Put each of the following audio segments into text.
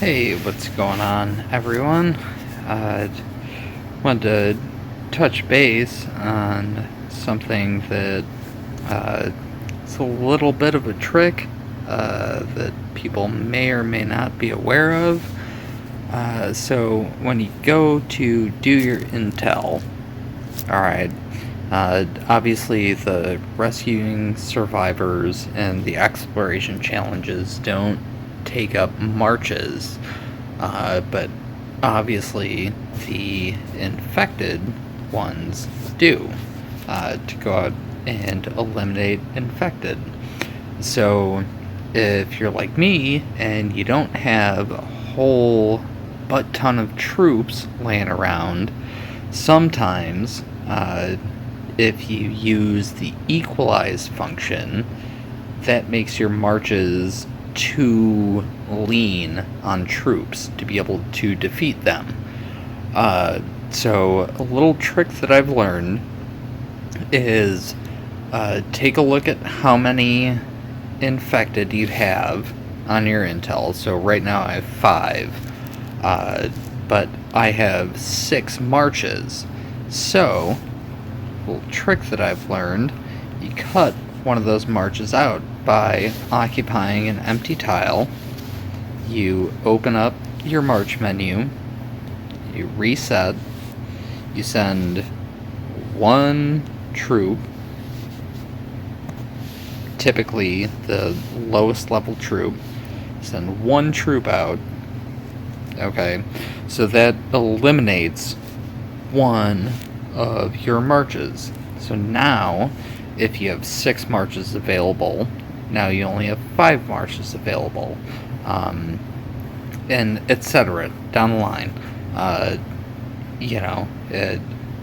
Hey, what's going on, everyone? Uh, wanted to touch base on something that it's a little bit of a trick that people may or may not be aware of. So when you go to do your intel, alright, obviously the rescuing survivors and the exploration challenges don't take up marches, but obviously the infected ones do, to go out and eliminate infected. So if you're like me and you don't have a whole butt ton of troops laying around, sometimes if you use the equalize function, that makes your marches too lean on troops to be able to defeat them. So a little trick that I've learned is take a look at how many infected you have on your intel. So right now I have 5, but I have 6 marches. So, a little trick that I've learned, you cut one of those marches out by occupying an empty tile. You open up your march menu, you reset, you send 1 troop, typically the lowest level troop, send 1 troop out. Okay, so that eliminates 1 of your marches. So now, if you have 6 marches available, now you only have 5 marches available, and etc. down the line.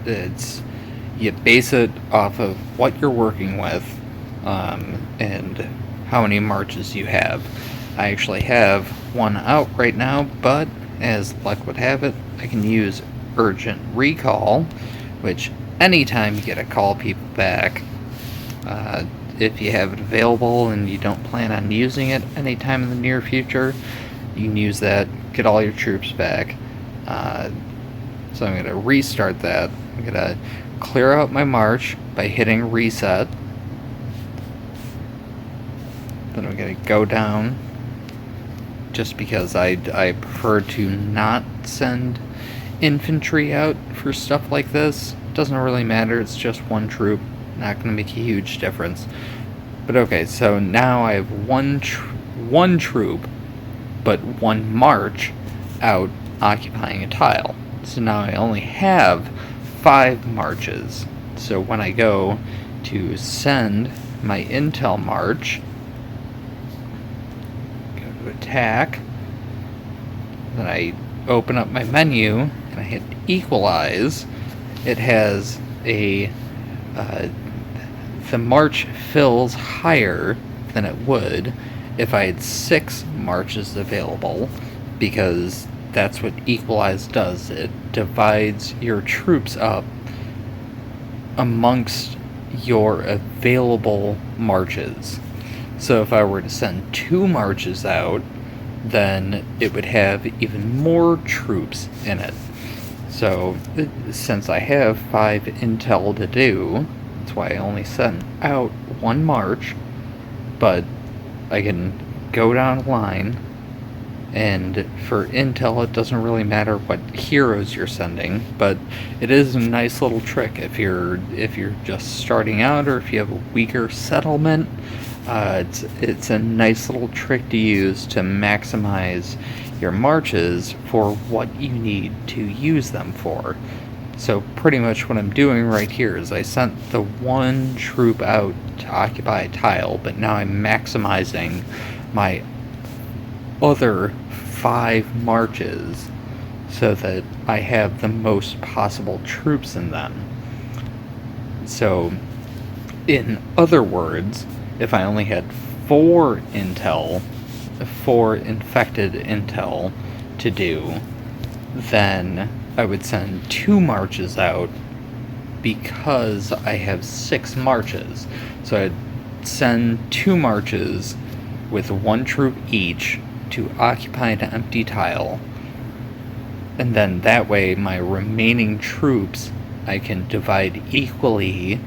It's you base it off of what you're working with, and how many marches you have. I actually have 1 out right now, but as luck would have it, I can use urgent recall, which anytime you get a call people back, if you have it available and you don't plan on using it anytime in the near future, you can use that, get all your troops back. So I'm going to restart that. I'm going to clear out my march by hitting reset. Then I'm going to go down, just because I prefer to not send infantry out for stuff like this. Doesn't really matter, it's just 1 troop, not going to make a huge difference. But okay, so now I have one troop, but 1 march out occupying a tile. So now I only have 5 marches. So when I go to send my intel march, go to attack, then I open up my menu and I hit equalize, it has a the march fills higher than it would if I had 6 marches available, because that's what equalize does. It divides your troops up amongst your available marches. So if I were to send 2 marches out, then it would have even more troops in it. So since I have 5 intel to do, that's why I only sent out 1 march, but I can go down a line, and for intel it doesn't really matter what heroes you're sending, but it is a nice little trick if you're just starting out, or if you have a weaker settlement. It's a nice little trick to use to maximize your marches for what you need to use them for. So pretty much what I'm doing right here is I sent the 1 troop out to occupy a tile, but now I'm maximizing my other 5 marches so that I have the most possible troops in them. So, in other words, if I only had 4 intel, 4 infected intel to do, then I would send 2 marches out because I have 6 marches. So I'd send 2 marches with 1 troop each to occupy an empty tile. And then that way my remaining troops I can divide equally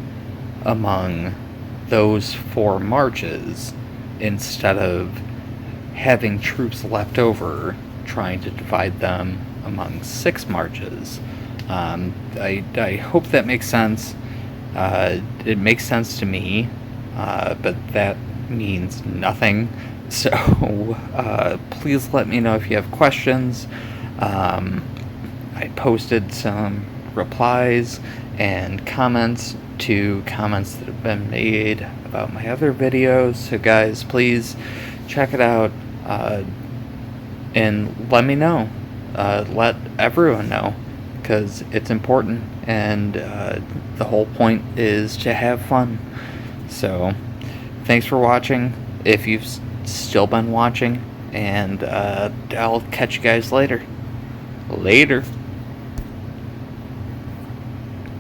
among those 4 marches instead of having troops left over trying to divide them among 6 marches. I hope that makes sense. It makes sense to me, but that means nothing. So please let me know if you have questions. I posted some replies and comments to comments that have been made about my other videos. So guys, please check it out and let me know. Let everyone know, because it's important, and the whole point is to have fun. So thanks for watching, if you've still been watching, and I'll catch you guys later.